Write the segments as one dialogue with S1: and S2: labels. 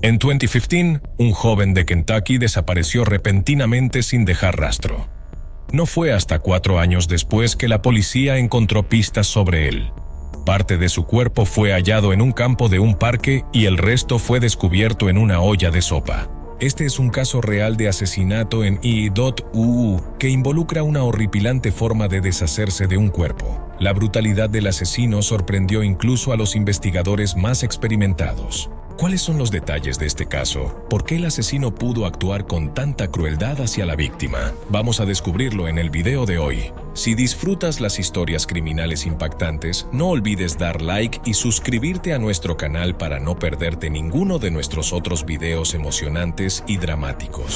S1: En 2015, un joven de Kentucky desapareció repentinamente sin dejar rastro. No fue hasta 4 años después que la policía encontró pistas sobre él. Parte de su cuerpo fue hallado en un campo de un parque y el resto fue descubierto en una olla de sopa. Este es un caso real de asesinato en I.U.U. que involucra una horripilante forma de deshacerse de un cuerpo. La brutalidad del asesino sorprendió incluso a los investigadores más experimentados. ¿Cuáles son los detalles de este caso? ¿Por qué el asesino pudo actuar con tanta crueldad hacia la víctima? Vamos a descubrirlo en el video de hoy. Si disfrutas las historias criminales impactantes, no olvides dar like y suscribirte a nuestro canal para no perderte ninguno de nuestros otros videos emocionantes y dramáticos.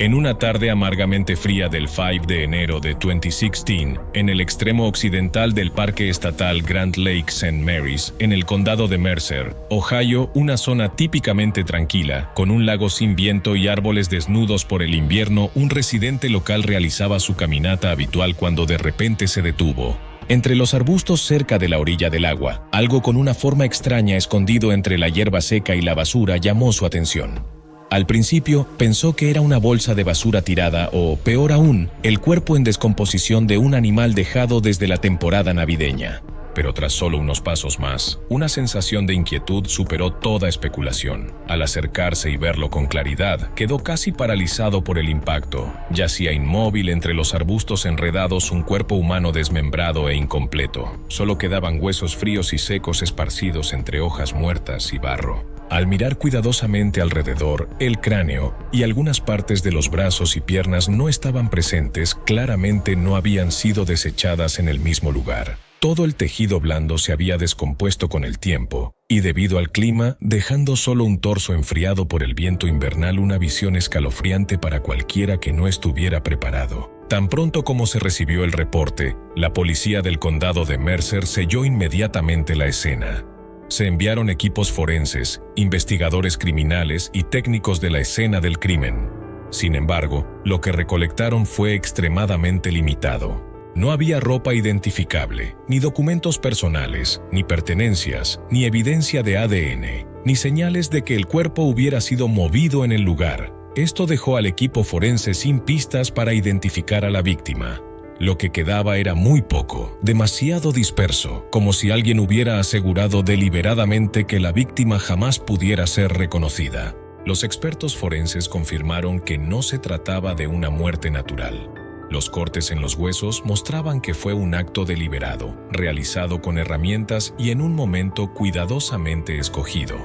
S1: En una tarde amargamente fría del 5 de enero de 2016, en el extremo occidental del Parque Estatal Grand Lake St. Mary's, en el condado de Mercer, Ohio, una zona típicamente tranquila, con un lago sin viento y árboles desnudos por el invierno, un residente local realizaba su caminata habitual cuando de repente se detuvo. Entre los arbustos cerca de la orilla del agua, algo con una forma extraña escondido entre la hierba seca y la basura llamó su atención. Al principio, pensó que era una bolsa de basura tirada o, peor aún, el cuerpo en descomposición de un animal dejado desde la temporada navideña. Pero tras solo unos pasos más, una sensación de inquietud superó toda especulación. Al acercarse y verlo con claridad, quedó casi paralizado por el impacto. Yacía inmóvil entre los arbustos enredados un cuerpo humano desmembrado e incompleto. Solo quedaban huesos fríos y secos esparcidos entre hojas muertas y barro. Al mirar cuidadosamente alrededor, el cráneo y algunas partes de los brazos y piernas no estaban presentes, claramente no habían sido desechadas en el mismo lugar. Todo el tejido blando se había descompuesto con el tiempo, y debido al clima, dejando solo un torso enfriado por el viento invernal, una visión escalofriante para cualquiera que no estuviera preparado. Tan pronto como se recibió el reporte, la policía del condado de Mercer selló inmediatamente la escena. Se enviaron equipos forenses, investigadores criminales y técnicos de la escena del crimen. Sin embargo, lo que recolectaron fue extremadamente limitado. No había ropa identificable, ni documentos personales, ni pertenencias, ni evidencia de ADN, ni señales de que el cuerpo hubiera sido movido en el lugar. Esto dejó al equipo forense sin pistas para identificar a la víctima. Lo que quedaba era muy poco, demasiado disperso, como si alguien hubiera asegurado deliberadamente que la víctima jamás pudiera ser reconocida. Los expertos forenses confirmaron que no se trataba de una muerte natural. Los cortes en los huesos mostraban que fue un acto deliberado, realizado con herramientas y en un momento cuidadosamente escogido.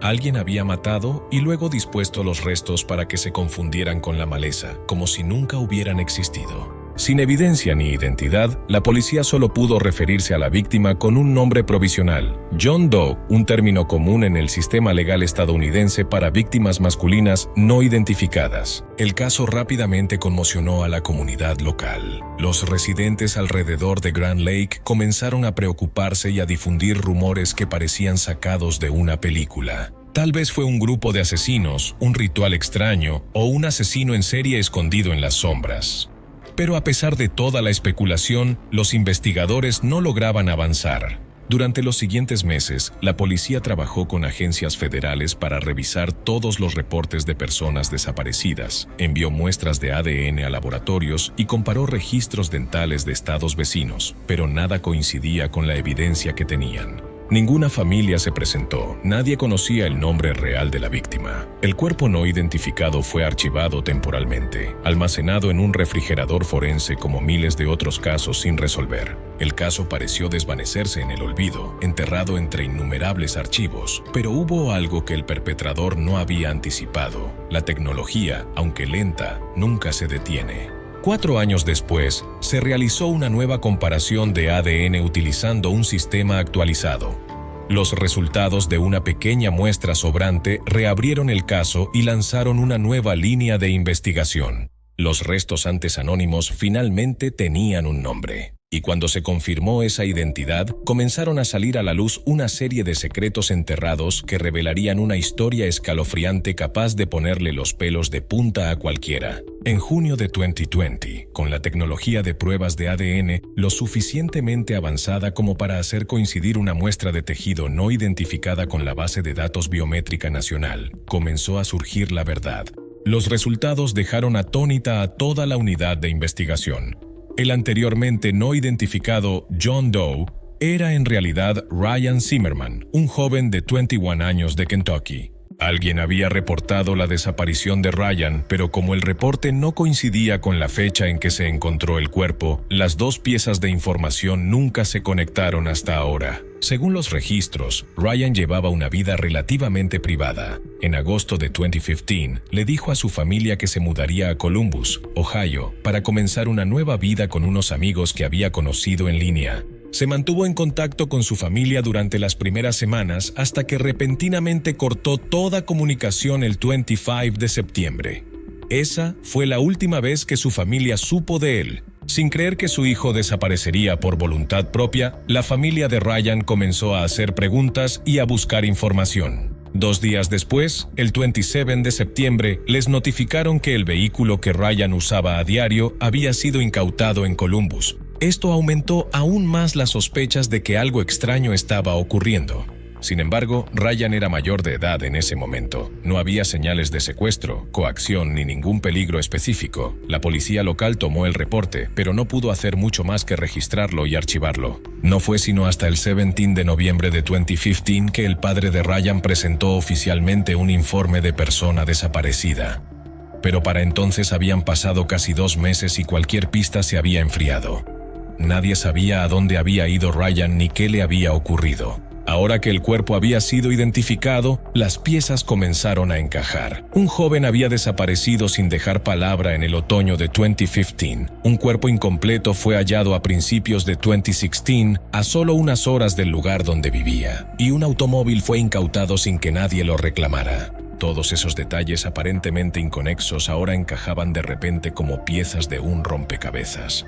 S1: Alguien había matado y luego dispuesto los restos para que se confundieran con la maleza, como si nunca hubieran existido. Sin evidencia ni identidad, la policía solo pudo referirse a la víctima con un nombre provisional, John Doe, un término común en el sistema legal estadounidense para víctimas masculinas no identificadas. El caso rápidamente conmocionó a la comunidad local. Los residentes alrededor de Grand Lake comenzaron a preocuparse y a difundir rumores que parecían sacados de una película. Tal vez fue un grupo de asesinos, un ritual extraño o un asesino en serie escondido en las sombras. Pero a pesar de toda la especulación, los investigadores no lograban avanzar. Durante los siguientes meses, la policía trabajó con agencias federales para revisar todos los reportes de personas desaparecidas, envió muestras de ADN a laboratorios y comparó registros dentales de estados vecinos, pero nada coincidía con la evidencia que tenían. Ninguna familia se presentó, nadie conocía el nombre real de la víctima. El cuerpo no identificado fue archivado temporalmente, almacenado en un refrigerador forense como miles de otros casos sin resolver. El caso pareció desvanecerse en el olvido, enterrado entre innumerables archivos, pero hubo algo que el perpetrador no había anticipado. La tecnología, aunque lenta, nunca se detiene. 4 años después, se realizó una nueva comparación de ADN utilizando un sistema actualizado. Los resultados de una pequeña muestra sobrante reabrieron el caso y lanzaron una nueva línea de investigación. Los restos antes anónimos finalmente tenían un nombre. Y cuando se confirmó esa identidad, comenzaron a salir a la luz una serie de secretos enterrados que revelarían una historia escalofriante capaz de ponerle los pelos de punta a cualquiera. En junio de 2020, con la tecnología de pruebas de ADN lo suficientemente avanzada como para hacer coincidir una muestra de tejido no identificada con la base de datos biométrica nacional, comenzó a surgir la verdad. Los resultados dejaron atónita a toda la unidad de investigación. El anteriormente no identificado John Doe era en realidad Ryan Zimmerman, un joven de 21 años de Kentucky. Alguien había reportado la desaparición de Ryan, pero como el reporte no coincidía con la fecha en que se encontró el cuerpo, las dos piezas de información nunca se conectaron hasta ahora. Según los registros, Ryan llevaba una vida relativamente privada. En agosto de 2015, le dijo a su familia que se mudaría a Columbus, Ohio, para comenzar una nueva vida con unos amigos que había conocido en línea. Se mantuvo en contacto con su familia durante las primeras semanas hasta que repentinamente cortó toda comunicación el 25 de septiembre. Esa fue la última vez que su familia supo de él. Sin creer que su hijo desaparecería por voluntad propia, la familia de Ryan comenzó a hacer preguntas y a buscar información. 2 días después, el 27 de septiembre, les notificaron que el vehículo que Ryan usaba a diario había sido incautado en Columbus. Esto aumentó aún más las sospechas de que algo extraño estaba ocurriendo. Sin embargo, Ryan era mayor de edad en ese momento. No había señales de secuestro, coacción ni ningún peligro específico. La policía local tomó el reporte, pero no pudo hacer mucho más que registrarlo y archivarlo. No fue sino hasta el 17 de noviembre de 2015 que el padre de Ryan presentó oficialmente un informe de persona desaparecida. Pero para entonces habían pasado casi 2 meses y cualquier pista se había enfriado. Nadie sabía a dónde había ido Ryan ni qué le había ocurrido. Ahora que el cuerpo había sido identificado, las piezas comenzaron a encajar. Un joven había desaparecido sin dejar palabra en el otoño de 2015. Un cuerpo incompleto fue hallado a principios de 2016, a solo unas horas del lugar donde vivía. Y un automóvil fue incautado sin que nadie lo reclamara. Todos esos detalles aparentemente inconexos ahora encajaban de repente como piezas de un rompecabezas.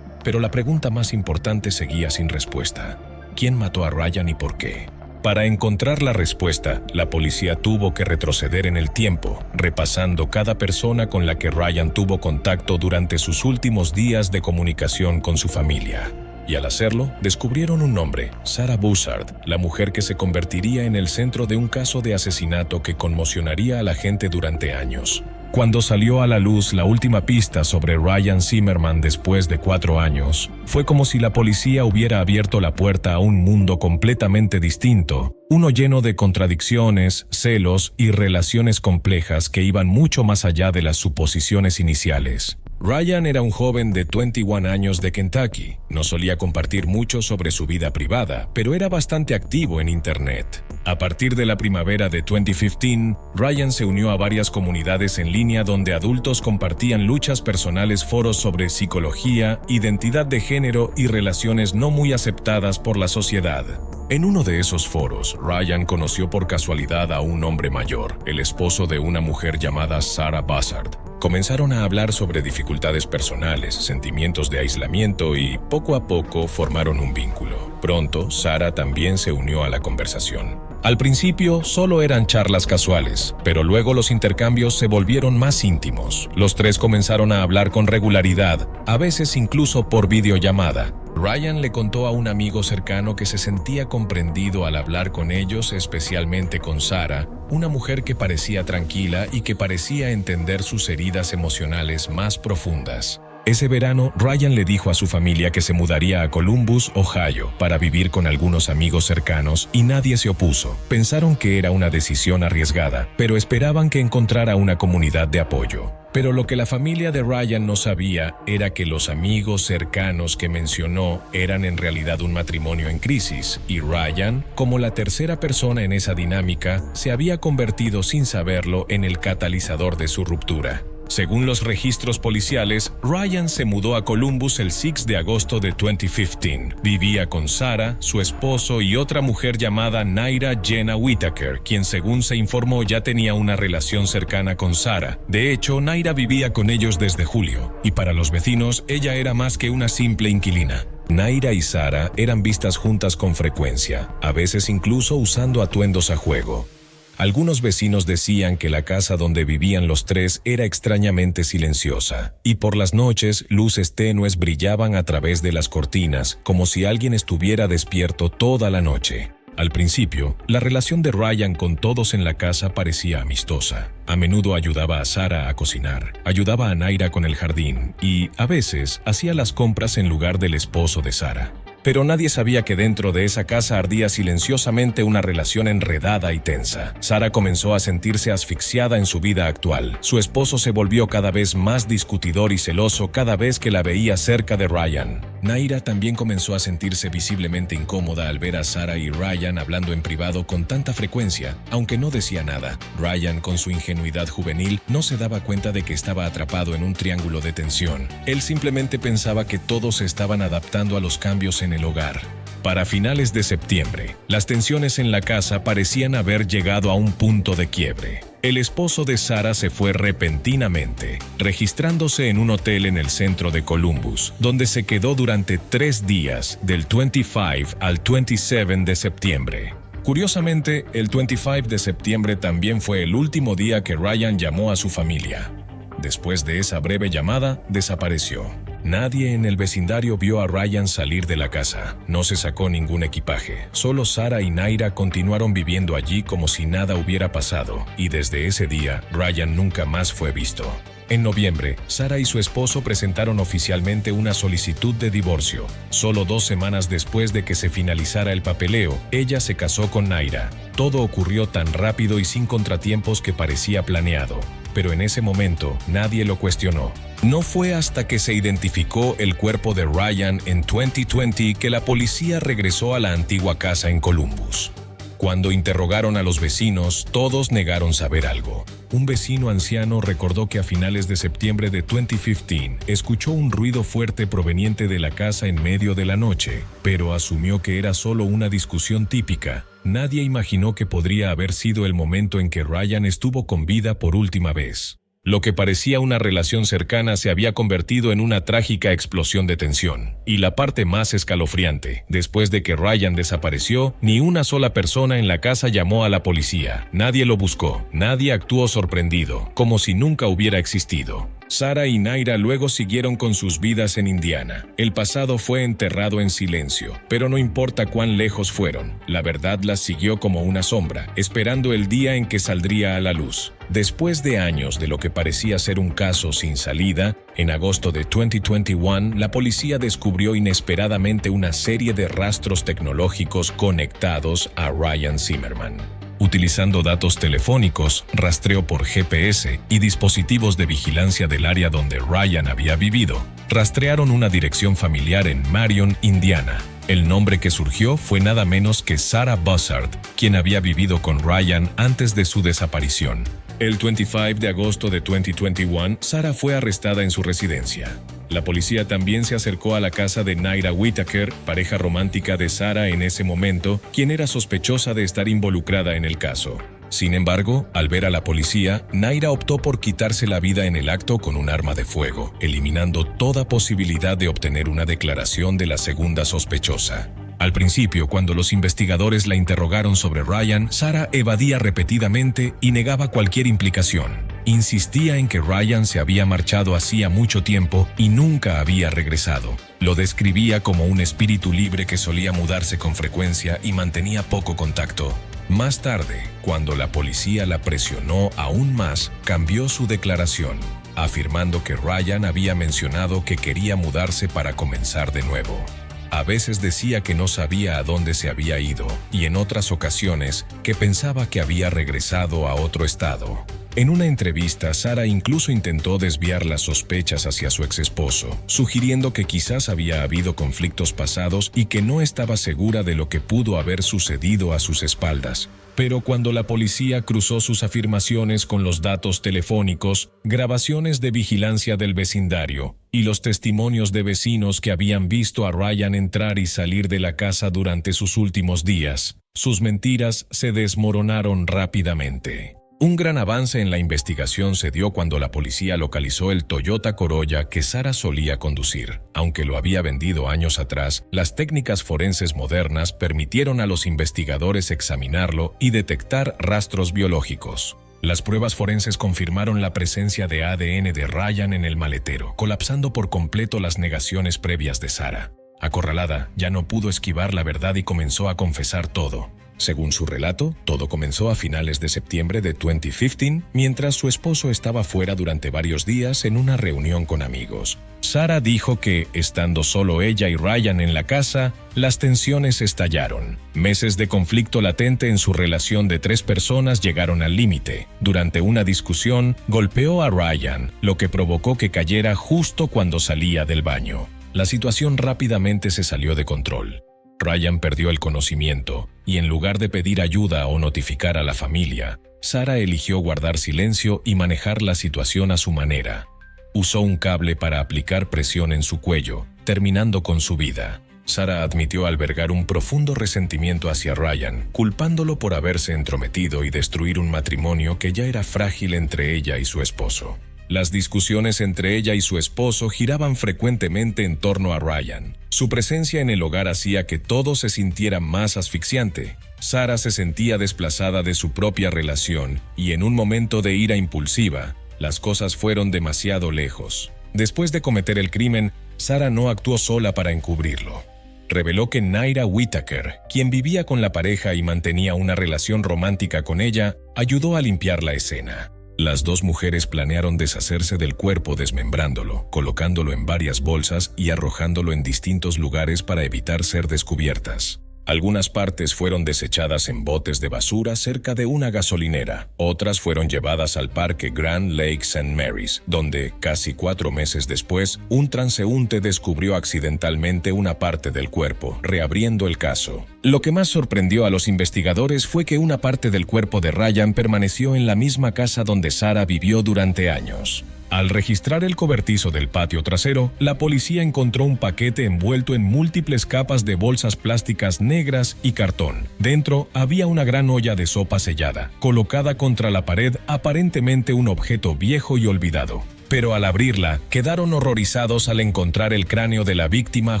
S1: Pero la pregunta más importante seguía sin respuesta. ¿Quién mató a Ryan y por qué? Para encontrar la respuesta, la policía tuvo que retroceder en el tiempo, repasando cada persona con la que Ryan tuvo contacto durante sus últimos días de comunicación con su familia. Y al hacerlo, descubrieron un nombre, Sarah Bussard, la mujer que se convertiría en el centro de un caso de asesinato que conmocionaría a la gente durante años. Cuando salió a la luz la última pista sobre Ryan Zimmerman después de 4 años, fue como si la policía hubiera abierto la puerta a un mundo completamente distinto, uno lleno de contradicciones, celos y relaciones complejas que iban mucho más allá de las suposiciones iniciales. Ryan era un joven de 21 años de Kentucky. No solía compartir mucho sobre su vida privada, pero era bastante activo en Internet. A partir de la primavera de 2015, Ryan se unió a varias comunidades en línea donde adultos compartían luchas personales, foros sobre psicología, identidad de género y relaciones no muy aceptadas por la sociedad. En uno de esos foros, Ryan conoció por casualidad a un hombre mayor, el esposo de una mujer llamada Sarah Bussard. Comenzaron a hablar sobre dificultades personales, sentimientos de aislamiento y, poco a poco, formaron un vínculo. Pronto, Sarah también se unió a la conversación. Al principio, solo eran charlas casuales, pero luego los intercambios se volvieron más íntimos. Los tres comenzaron a hablar con regularidad, a veces incluso por videollamada. Ryan le contó a un amigo cercano que se sentía comprendido al hablar con ellos, especialmente con Sarah, una mujer que parecía tranquila y que parecía entender sus heridas emocionales más profundas. Ese verano, Ryan le dijo a su familia que se mudaría a Columbus, Ohio, para vivir con algunos amigos cercanos y nadie se opuso. Pensaron que era una decisión arriesgada, pero esperaban que encontrara una comunidad de apoyo. Pero lo que la familia de Ryan no sabía era que los amigos cercanos que mencionó eran en realidad un matrimonio en crisis, y Ryan, como la tercera persona en esa dinámica, se había convertido sin saberlo en el catalizador de su ruptura. Según los registros policiales, Ryan se mudó a Columbus el 6 de agosto de 2015. Vivía con Sarah, su esposo y otra mujer llamada Naira Jenna Whitaker, quien según se informó ya tenía una relación cercana con Sarah. De hecho, Naira vivía con ellos desde julio, y para los vecinos ella era más que una simple inquilina. Naira y Sara eran vistas juntas con frecuencia, a veces incluso usando atuendos a juego. Algunos vecinos decían que la casa donde vivían los tres era extrañamente silenciosa, y por las noches luces tenues brillaban a través de las cortinas, como si alguien estuviera despierto toda la noche. Al principio, la relación de Ryan con todos en la casa parecía amistosa. A menudo ayudaba a Sara a cocinar, ayudaba a Naira con el jardín y, a veces, hacía las compras en lugar del esposo de Sara. Pero nadie sabía que dentro de esa casa ardía silenciosamente una relación enredada y tensa. Sara comenzó a sentirse asfixiada en su vida actual. Su esposo se volvió cada vez más discutidor y celoso cada vez que la veía cerca de Ryan. Naira también comenzó a sentirse visiblemente incómoda al ver a Sara y Ryan hablando en privado con tanta frecuencia, aunque no decía nada. Ryan, con su ingenuidad juvenil, no se daba cuenta de que estaba atrapado en un triángulo de tensión. Él simplemente pensaba que todos se estaban adaptando a los cambios en el hogar. Para finales de septiembre, las tensiones en la casa parecían haber llegado a un punto de quiebre. El esposo de Sara se fue repentinamente, registrándose en un hotel en el centro de Columbus, donde se quedó durante 3 días, del 25 al 27 de septiembre. Curiosamente, el 25 de septiembre también fue el último día que Ryan llamó a su familia. Después de esa breve llamada, desapareció. Nadie en el vecindario vio a Ryan salir de la casa. No se sacó ningún equipaje. Solo Sara y Naira continuaron viviendo allí como si nada hubiera pasado, y desde ese día, Ryan nunca más fue visto. En noviembre, Sara y su esposo presentaron oficialmente una solicitud de divorcio. Solo 2 semanas después de que se finalizara el papeleo, ella se casó con Naira. Todo ocurrió tan rápido y sin contratiempos que parecía planeado. Pero en ese momento, nadie lo cuestionó. No fue hasta que se identificó el cuerpo de Ryan en 2020 que la policía regresó a la antigua casa en Columbus. Cuando interrogaron a los vecinos, todos negaron saber algo. Un vecino anciano recordó que a finales de septiembre de 2015 escuchó un ruido fuerte proveniente de la casa en medio de la noche, pero asumió que era solo una discusión típica. Nadie imaginó que podría haber sido el momento en que Ryan estuvo con vida por última vez. Lo que parecía una relación cercana se había convertido en una trágica explosión de tensión. Y la parte más escalofriante, después de que Ryan desapareció, ni una sola persona en la casa llamó a la policía. Nadie lo buscó, nadie actuó sorprendido, como si nunca hubiera existido. Sara y Naira luego siguieron con sus vidas en Indiana. El pasado fue enterrado en silencio, pero no importa cuán lejos fueron, la verdad las siguió como una sombra, esperando el día en que saldría a la luz. Después de años de lo que parecía ser un caso sin salida, en agosto de 2021, la policía descubrió inesperadamente una serie de rastros tecnológicos conectados a Ryan Zimmerman. Utilizando datos telefónicos, rastreo por GPS y dispositivos de vigilancia del área donde Ryan había vivido, rastrearon una dirección familiar en Marion, Indiana. El nombre que surgió fue nada menos que Sarah Bussard, quien había vivido con Ryan antes de su desaparición. El 25 de agosto de 2021, Sara fue arrestada en su residencia. La policía también se acercó a la casa de Naira Whitaker, pareja romántica de Sara en ese momento, quien era sospechosa de estar involucrada en el caso. Sin embargo, al ver a la policía, Naira optó por quitarse la vida en el acto con un arma de fuego, eliminando toda posibilidad de obtener una declaración de la segunda sospechosa. Al principio, cuando los investigadores la interrogaron sobre Ryan, Sara evadía repetidamente y negaba cualquier implicación. Insistía en que Ryan se había marchado hacía mucho tiempo y nunca había regresado. Lo describía como un espíritu libre que solía mudarse con frecuencia y mantenía poco contacto. Más tarde, cuando la policía la presionó aún más, cambió su declaración, afirmando que Ryan había mencionado que quería mudarse para comenzar de nuevo. A veces decía que no sabía a dónde se había ido, y en otras ocasiones que pensaba que había regresado a otro estado. En una entrevista, Sara incluso intentó desviar las sospechas hacia su exesposo, sugiriendo que quizás había habido conflictos pasados y que no estaba segura de lo que pudo haber sucedido a sus espaldas. Pero cuando la policía cruzó sus afirmaciones con los datos telefónicos, grabaciones de vigilancia del vecindario y los testimonios de vecinos que habían visto a Ryan entrar y salir de la casa durante sus últimos días, sus mentiras se desmoronaron rápidamente. Un gran avance en la investigación se dio cuando la policía localizó el Toyota Corolla que Sarah solía conducir. Aunque lo había vendido años atrás, las técnicas forenses modernas permitieron a los investigadores examinarlo y detectar rastros biológicos. Las pruebas forenses confirmaron la presencia de ADN de Ryan en el maletero, colapsando por completo las negaciones previas de Sarah. Acorralada, ya no pudo esquivar la verdad y comenzó a confesar todo. Según su relato, todo comenzó a finales de septiembre de 2015, mientras su esposo estaba fuera durante varios días en una reunión con amigos. Sarah dijo que, estando solo ella y Ryan en la casa, las tensiones estallaron. Meses de conflicto latente en su relación de 3 personas llegaron al límite. Durante una discusión, golpeó a Ryan, lo que provocó que cayera justo cuando salía del baño. La situación rápidamente se salió de control. Ryan perdió el conocimiento, y en lugar de pedir ayuda o notificar a la familia, Sarah eligió guardar silencio y manejar la situación a su manera. Usó un cable para aplicar presión en su cuello, terminando con su vida. Sarah admitió albergar un profundo resentimiento hacia Ryan, culpándolo por haberse entrometido y destruir un matrimonio que ya era frágil entre ella y su esposo. Las discusiones entre ella y su esposo giraban frecuentemente en torno a Ryan. Su presencia en el hogar hacía que todo se sintiera más asfixiante. Sarah se sentía desplazada de su propia relación y en un momento de ira impulsiva, las cosas fueron demasiado lejos. Después de cometer el crimen, Sarah no actuó sola para encubrirlo. Reveló que Naira Whitaker, quien vivía con la pareja y mantenía una relación romántica con ella, ayudó a limpiar la escena. Las 2 mujeres planearon deshacerse del cuerpo desmembrándolo, colocándolo en varias bolsas y arrojándolo en distintos lugares para evitar ser descubiertas. Algunas partes fueron desechadas en botes de basura cerca de una gasolinera. Otras fueron llevadas al parque Grand Lake St. Mary's, donde, casi 4 meses después, un transeúnte descubrió accidentalmente una parte del cuerpo, reabriendo el caso. Lo que más sorprendió a los investigadores fue que una parte del cuerpo de Ryan permaneció en la misma casa donde Sarah vivió durante años. Al registrar el cobertizo del patio trasero, la policía encontró un paquete envuelto en múltiples capas de bolsas plásticas negras y cartón. Dentro había una gran olla de sopa sellada, colocada contra la pared, aparentemente un objeto viejo y olvidado. Pero al abrirla, quedaron horrorizados al encontrar el cráneo de la víctima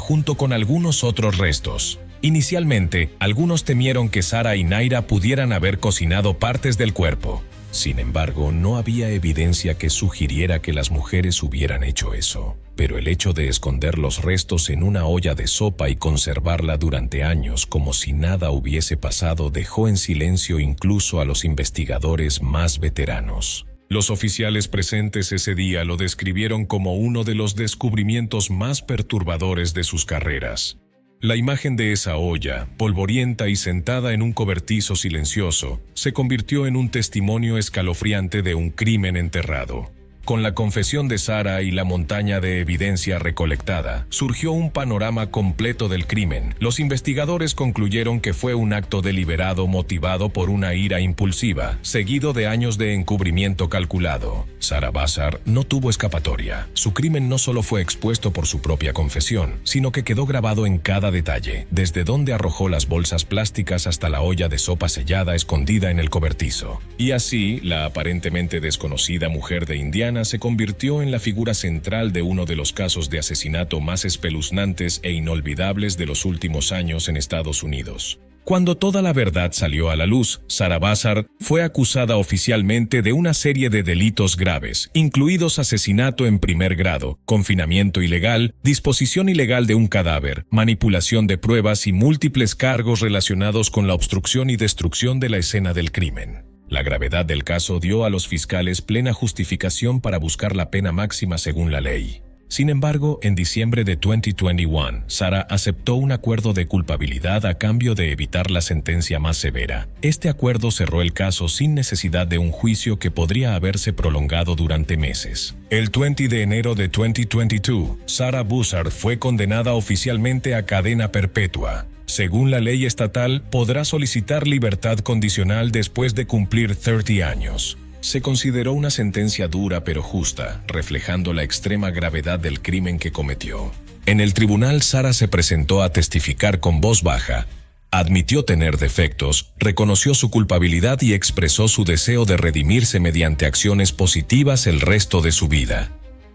S1: junto con algunos otros restos. Inicialmente, algunos temieron que Sarah y Naira pudieran haber cocinado partes del cuerpo. Sin embargo, no había evidencia que sugiriera que las mujeres hubieran hecho eso. Pero el hecho de esconder los restos en una olla de sopa y conservarla durante años como si nada hubiese pasado dejó en silencio incluso a los investigadores más veteranos. Los oficiales presentes ese día lo describieron como uno de los descubrimientos más perturbadores de sus carreras. La imagen de esa olla, polvorienta y sentada en un cobertizo silencioso, se convirtió en un testimonio escalofriante de un crimen enterrado. Con la confesión de Sarah y la montaña de evidencia recolectada, surgió un panorama completo del crimen. Los investigadores concluyeron que fue un acto deliberado motivado por una ira impulsiva, seguido de años de encubrimiento calculado. Sarah Bazzar no tuvo escapatoria. Su crimen no solo fue expuesto por su propia confesión, sino que quedó grabado en cada detalle, desde donde arrojó las bolsas plásticas hasta la olla de sopa sellada escondida en el cobertizo. Y así, la aparentemente desconocida mujer de Indiana se convirtió en la figura central de uno de los casos de asesinato más espeluznantes e inolvidables de los últimos años en Estados Unidos. Cuando toda la verdad salió a la luz, Sarah Bazzar fue acusada oficialmente de una serie de delitos graves, incluidos asesinato en primer grado, confinamiento ilegal, disposición ilegal de un cadáver, manipulación de pruebas y múltiples cargos relacionados con la obstrucción y destrucción de la escena del crimen. La gravedad del caso dio a los fiscales plena justificación para buscar la pena máxima según la ley. Sin embargo, en diciembre de 2021, Sarah aceptó un acuerdo de culpabilidad a cambio de evitar la sentencia más severa. Este acuerdo cerró el caso sin necesidad de un juicio que podría haberse prolongado durante meses. El 20 de enero de 2022, Sarah Bazzar fue condenada oficialmente a cadena perpetua. Según la ley estatal, podrá solicitar libertad condicional después de cumplir 30 años. Se consideró una sentencia dura pero justa, reflejando la extrema gravedad del crimen que cometió. En el tribunal, Sarah se presentó a testificar con voz baja, Admitió tener defectos, reconoció su culpabilidad y expresó su deseo de redimirse mediante acciones positivas el resto de su vida.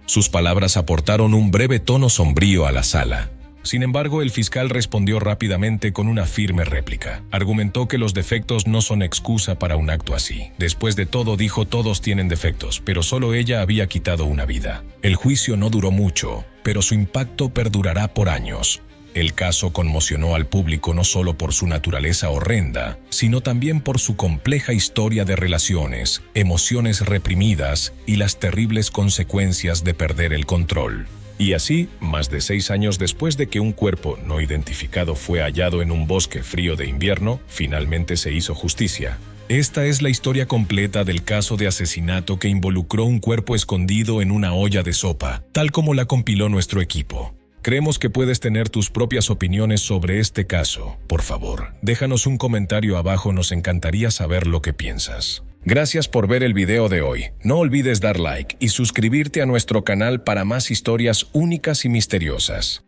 S1: Sus palabras aportaron un breve tono sombrío a la sala. Sin embargo, el fiscal respondió rápidamente con una firme réplica. Argumentó que los defectos no son excusa para un acto así. Después de todo, dijo, todos tienen defectos, pero solo ella había quitado una vida. El juicio no duró mucho, pero su impacto perdurará por años. El caso conmocionó al público no solo por su naturaleza horrenda, sino también por su compleja historia de relaciones, emociones reprimidas y las terribles consecuencias de perder el control. Y así, más de 6 años después de que un cuerpo no identificado fue hallado en un bosque frío de invierno, finalmente se hizo justicia. Esta es la historia completa del caso de asesinato que involucró un cuerpo escondido en una olla de sopa, tal como la compiló nuestro equipo. Creemos que puedes tener tus propias opiniones sobre este caso. Por favor, déjanos un comentario abajo, nos encantaría saber lo que piensas. Gracias por ver el video de hoy. No olvides dar like y suscribirte a nuestro canal para más historias únicas y misteriosas.